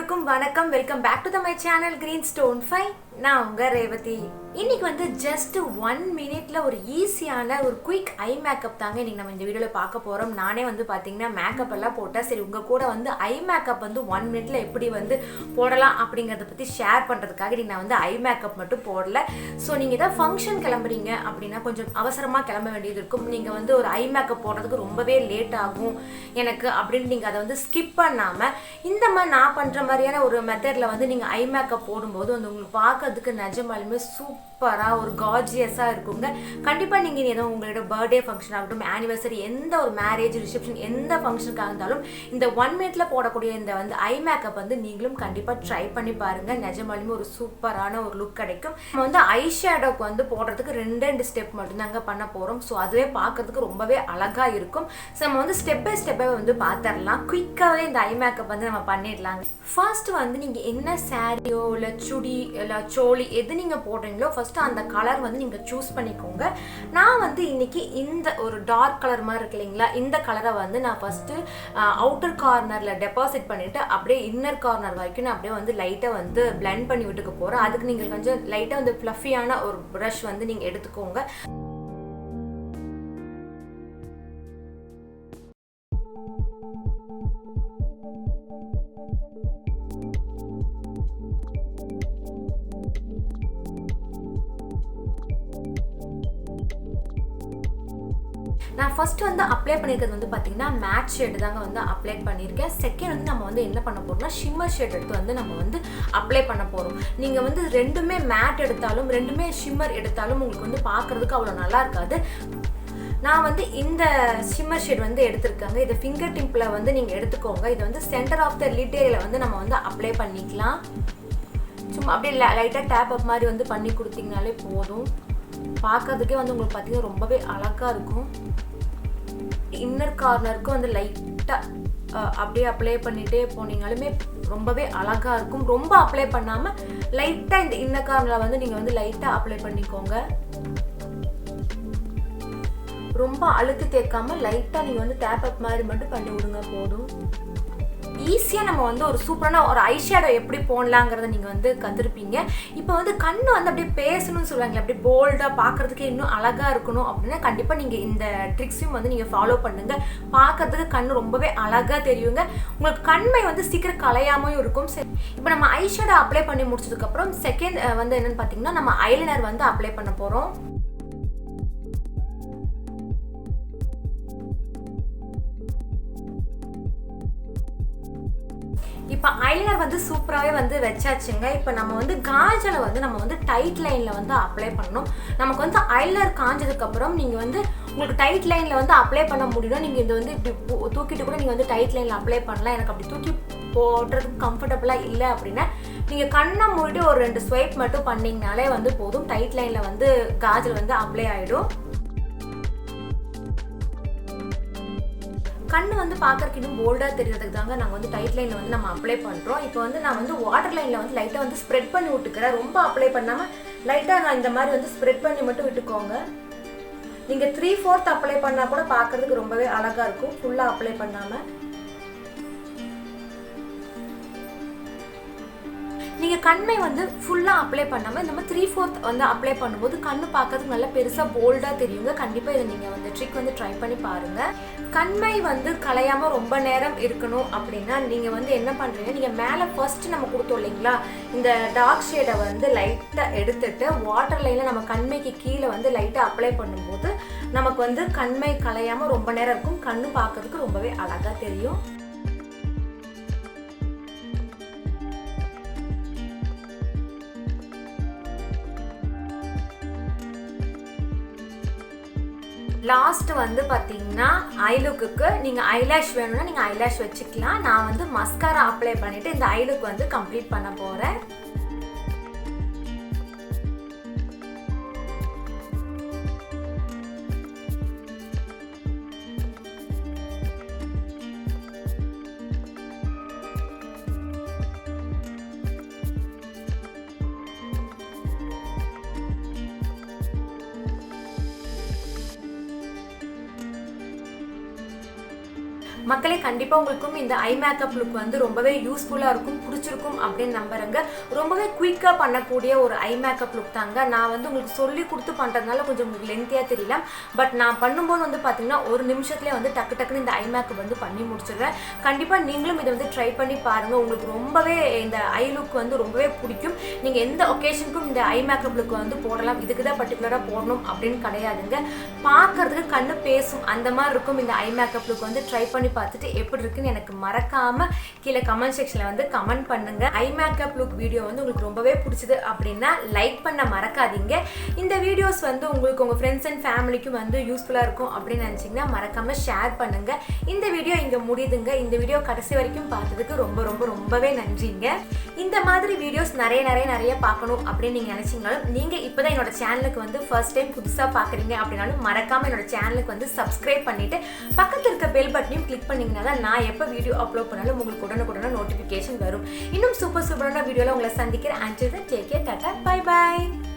எல்லோருக்கும் வணக்கம். Welcome back to my channel GREENSTONE 5. நான் உங்க ரேவதி. இன்னைக்கு வந்து ஜஸ்ட் 1 மினிட்ல ஒரு ஈஸியான ஒரு குயிக் ஐ மேக்கப் தாங்க இன்னைக்கு நம்ம இந்த வீடியோல பார்க்க போறோம். நானே வந்து பாத்தீங்கன்னா மேக்கப் எல்லாம் போட்டா சரி உங்க கூட வந்து ஐ மேக்கப் வந்து 1 மினிட்ல எப்படி வந்து போடலாம் அப்படிங்கறத பத்தி ஷேர் பண்றதுக்காக இன்னைக்கு நான் வந்து ஐ மேக்கப் மட்டும் போடல. சோ நீங்க ஏதாவது ஃபங்க்ஷன் கிளம்புறீங்க அப்படின்னா கொஞ்சம் அவசரமா கிளம்ப வேண்டியது இருக்கும். நீங்க வந்து ஒரு ஐ மேக்கப் போடுறதுக்கு ரொம்பவே லேட் ஆகும் எனக்கு அப்படின்னு நீங்க அதை வந்து ஸ்கிப் பண்ணாம இந்த மாதிரி நான் பண்ற மாதிரியான ஒரு மெத்தட்ல வந்து நீங்க ஐ மேக்கப் போடும்போது வந்து உங்களுக்கு பார்க்கிறதுக்கு நிஜமாலுமே சூப்பரா ஒரு கார்ஜியஸா இருக்குங்க. கண்டிப்பா நீங்க ஏதோ உங்களோட பர்த்டே ஃபங்க்ஷன் ஆகட்டும், ஆனிவர்சரி, எந்த ஒரு மேரேஜ் ரிசப்ஷன் எந்த ஃபங்க்ஷனுக்காக இருந்தாலும் இந்த 1 மினிட்ல போடக்கூடிய இந்த வந்து ஐ மேக்கப் வந்து நீங்களும் கண்டிப்பா ட்ரை பண்ணி பாருங்க. நிஜமாலுமே ஒரு சூப்பரான ஒரு லுக் கிடைக்கும். நம்ம வந்து ஐ ஷேடோக்கு வந்து போடுறதுக்கு ரெண்டு ஸ்டெப் மட்டும் தாங்க பண்ண போறோம். ஸோ அதுவே பார்க்கறதுக்கு ரொம்பவே அழகா இருக்கும். ஸோ நம்ம வந்து ஸ்டெப் பை ஸ்டெப்பாக வந்து பார்த்துடலாம். குயிக்காகவே இந்த ஐ மேக்கப் வந்து நம்ம பண்ணிடலாங்க. ஃபர்ஸ்ட் வந்து நீங்கள் என்ன சாரியோ இல்லை சுடி இல்லை சோழி எது நீங்கள் போடுறீங்களோ ஃபர்ஸ்ட் அந்த கலர் வந்து நீங்கள் சூஸ் பண்ணிக்கோங்க. நான் வந்து இன்னைக்கு இந்த ஒரு டார்க் கலர் மாதிரி இருக்கு இல்லைங்களா, இந்த கலரை வந்து நான் ஃபர்ஸ்ட் அவுட்டர் கார்னரில் டெபாசிட் பண்ணிட்டு அப்படியே இன்னர் கார்னர் வரைக்கும் நான் அப்படியே வந்து லைட்டாக வந்து பிளெண்ட் பண்ணி விட்டுக்க போகிறேன். அதுக்கு நீங்கள் கொஞ்சம் லைட்டாக வந்து ஃப்ளஃபியான ஒரு ப்ரஷ் வந்து நீங்கள் எடுத்துக்கோங்க. நான் ஃபர்ஸ்ட் வந்து அப்ளை பண்ணியிருக்கிறது வந்து பார்த்தீங்கன்னா மேட் ஷேடு தாங்க வந்து அப்ளை பண்ணியிருக்கேன். செகண்ட் வந்து நம்ம வந்து என்ன பண்ண போறோம்னா ஷிம்மர் ஷேட் எடுத்து வந்து நம்ம வந்து அப்ளை பண்ண போகிறோம். நீங்கள் வந்து ரெண்டுமே மேட் எடுத்தாலும் ரெண்டுமே ஷிம்மர் எடுத்தாலும் உங்களுக்கு வந்து பார்க்குறதுக்கு அவ்வளோ நல்லா இருக்காது. நான் வந்து இந்த ஷிம்மர் ஷேட் வந்து எடுத்திருக்காங்க. இதை ஃபிங்கர் டிப்பில் வந்து நீங்கள் எடுத்துக்கோங்க. இதை வந்து சென்டர் ஆஃப் த லிட் ஏரியாவில் வந்து நம்ம வந்து அப்ளை பண்ணிக்கலாம். சும்மா அப்படியே லைட்டாக டேப் அப் மாதிரி வந்து பண்ணி கொடுத்தீங்கனாலே போதும். பார்க்கறதுக்கே வந்து உங்களுக்கு பார்த்தீங்கன்னா ரொம்பவே அழகாக இருக்கும். இன்னர் கார்னருக்கு வந்து லைட்டாக அப்படியே அப்ளை பண்ணிகிட்டே போனீங்கனாலுமே ரொம்பவே அழகாக இருக்கும். ரொம்ப அப்ளை பண்ணாமல் லைட்டாக இந்த இன்னர் கார்னரில் வந்து நீங்கள் வந்து லைட்டாக அப்ளை பண்ணிக்கோங்க. ரொம்ப அழுக்கு தேய்க்காம லைட்டாக நீங்கள் வந்து டேப் அப் மாதிரி மட்டும் பண்ணி விடுங்க போதும். ஈஸியாக நம்ம வந்து ஒரு சூப்பரான ஒரு ஐ ஷேடோ எப்படி போடலாங்கிறத நீங்கள் வந்து கற்றுருப்பீங்க. இப்போ வந்து கண்ணு வந்து அப்படியே பேசணும்னு சொல்லுவாங்களே, அப்படியே போல்டாக பார்க்குறதுக்கு இன்னும் அழகாக இருக்கணும் அப்படின்னா கண்டிப்பாக நீங்கள் இந்த ட்ரிக்ஸையும் வந்து நீங்கள் ஃபாலோ பண்ணுங்கள். பார்க்குறதுக்கு கண்ணு ரொம்பவே அழகாக தெரியுங்க. உங்களுக்கு கண்மை வந்து சீக்கிரம் கலையாமையும் இருக்கும். சரி, இப்போ நம்ம ஐ ஷேடோ அப்ளை பண்ணி முடிச்சதுக்கப்புறம் செகண்ட் வந்து என்னென்னு பார்த்தீங்கன்னா நம்ம ஐலைனர் வந்து அப்ளை பண்ண போகிறோம். இப்போ ஐலைனர் வந்து சூப்பராகவே வந்து வச்சாச்சுங்க. இப்போ நம்ம வந்து காஜலை வந்து நம்ம வந்து டைட் லைனில் வந்து அப்ளை பண்ணணும். நமக்கு வந்து ஐலைனர் காஞ்சதுக்கப்புறம் நீங்கள் வந்து உங்களுக்கு டைட் லைனில் வந்து அப்ளை பண்ண முடியும். நீங்கள் இது வந்து இப்படி தூக்கிட்டு கூட நீங்கள் வந்து டைட் லைனில் அப்ளை பண்ணலாம். எனக்கு அப்படி தூக்கி போடுறதுக்கு கம்ஃபர்டபுளாக இல்லை அப்படின்னா நீங்கள் கண்ணை மூடிட்டு ஒரு 2 ஸ்வைப் மட்டும் பண்ணிங்கனாலே வந்து போதும். டைட் லைனில் வந்து காஜல் வந்து அப்ளை ஆகிடும். கண்ணு வந்து பார்க்கறதுக்கு இன்னும் போல்டாக தெரியறதுக்கு தாங்க நாங்கள் வந்து டைட் லைனில் வந்து நம்ம அப்ளை பண்ணுறோம். இப்போ வந்து நான் வந்து வாட்டர் லைனில் வந்து லைட்டாக வந்து ஸ்ப்ரெட் பண்ணி விட்டுக்கிறேன். ரொம்ப அப்ளை பண்ணாமல் லைட்டாக நான் இந்த மாதிரி வந்து ஸ்ப்ரெட் பண்ணி மட்டும் விட்டுக்கோங்க. நீங்கள் 3/4 அப்ளை பண்ணால் கூட பார்க்கறதுக்கு ரொம்பவே அழகாக இருக்கும். ஃபுல்லாக அப்ளை பண்ணாமல் நீங்கள் கண்மை வந்து ஃபுல்லாக அப்ளை பண்ணாமல் இந்த மாதிரி 3/4 வந்து அப்ளை பண்ணும்போது கண்ணு பார்க்கறதுக்கு நல்லா பெருசாக போல்டாக தெரியுங்க. கண்டிப்பாக இதை நீங்கள் வந்து ட்ரிக் வந்து ட்ரை பண்ணி பாருங்கள். கண்மை வந்து கலையாமல் ரொம்ப நேரம் இருக்கணும் அப்படின்னா நீங்கள் வந்து என்ன பண்ணுறீங்க, நீங்கள் மேலே ஃபர்ஸ்ட் நம்ம கொடுத்தோம் இல்லைங்களா, இந்த டார்க் ஷேடை வந்து லைட்டாக எடுத்துட்டு வாட்டர் லைனில் நம்ம கண்மைக்கு கீழே வந்து லைட்டாக அப்ளை பண்ணும்போது நமக்கு வந்து கண்மை கலையாமல் ரொம்ப நேரம் இருக்கும். கண்ணு பார்க்கறதுக்கு ரொம்பவே அழகாக தெரியும். லாஸ்ட் வந்து பார்த்தீங்கன்னா ஐ லுக்குக்கு நீங்கள் ஐலாஷ் வேணும்னா நீங்கள் ஐலாஷ் வச்சுக்கலாம். நான் வந்து மஸ்காரா அப்ளை பண்ணிவிட்டு இந்த ஐ லுக் வந்து கம்ப்ளீட் பண்ண போகிறேன். மக்களே கண்டிப்பா உங்களுக்கும் இந்த ஐ மேக்கப் லுக் வந்து ரொம்பவே யூஸ்ஃபுல்லா இருக்கும், பிடிச்சிருக்கும் அப்படின்னு நம்புறேங்க. ரொம்பவே குயிக்கா பண்ணக்கூடிய ஒரு ஐ மேக்கப் லுக் தாங்க. நான் வந்து உங்களுக்கு சொல்லி கொடுத்து பண்றதுனால கொஞ்சம் உங்களுக்கு லென்த்தியா தெரியல, பட் நான் பண்ணும்போது வந்து பாத்தீங்கன்னா ஒரு நிமிஷத்துலேயே வந்து டக்கு டக்குன்னு இந்த ஐ மேக்கப் வந்து பண்ணி முடிச்சிடுறேன். கண்டிப்பா நீங்களும் இதை வந்து ட்ரை பண்ணி பாருங்க. உங்களுக்கு ரொம்பவே இந்த ஐ லுக் வந்து ரொம்பவே பிடிக்கும். நீங்க எந்த ஒகேஷனுக்கும் இந்த ஐ மேக்கப் லுக் வந்து போடலாம், இதுக்கு தான் பர்டிகுலரா போடணும் அப்படின்னு கிடையாதுங்க. பார்க்கறதுக்கு கண்ணு பேசும் அந்த மாதிரி இருக்கும் இந்த ஐ மேக்கப் லுக். வந்து ட்ரை பண்ணி பார்த்துட்டு எப்படி இருக்குன்னு எனக்கு மறக்காம கீழே கமெண்ட் செக்ஷன்ல வந்து கமெண்ட் பண்ணுங்க. ஐ மேக்கப் லுக் வீடியோ வந்து உங்களுக்கு ரொம்பவே பிடிச்சது அப்படின்னா லைக் பண்ண மறக்காதீங்க. இந்த வீடியோஸ் வந்து உங்களுக்கு உங்க ஃப்ரெண்ட்ஸ் அண்ட் ஃபேமிலிக்கும் வந்து யூஸ்ஃபுல்லா இருக்கும் அப்படின்னு நினைச்சீங்கன்னா மறக்காம ஷேர் பண்ணுங்க. இந்த வீடியோ இங்க முடியுதுங்க. இந்த வீடியோ கடைசி வரைக்கும் பார்த்ததுக்கு ரொம்பவே நன்றிங்க. இந்த மாதிரி வீடியோஸ் நிறைய பார்க்கணும் அப்படின்னு நீங்க நினைச்சீங்கனாலும், நீங்க இப்பதான் என்னோட சேனலுக்கு வந்து ஃபர்ஸ்ட் டைம் புதுசா பாக்குறீங்க அப்படின்னாலும் மறக்காம என்னோட சேனலுக்கு வந்து சப்ஸ்கிரைப் பண்ணிட்டு பக்கத்துல இருக்க பெல் பட்டனையும் கிளிக் பண்ணீங்கன்னா தான் நான் எப்போ வீடியோ அப்லோட் பண்ணாலும் உங்களுக்கு உடனுக்குடனே நோட்டிஃபிகேஷன் வரும். இன்னும் சூப்பரான வீடியோல உங்களை சந்திக்கிறேன். Until then, take care, tata, bye bye.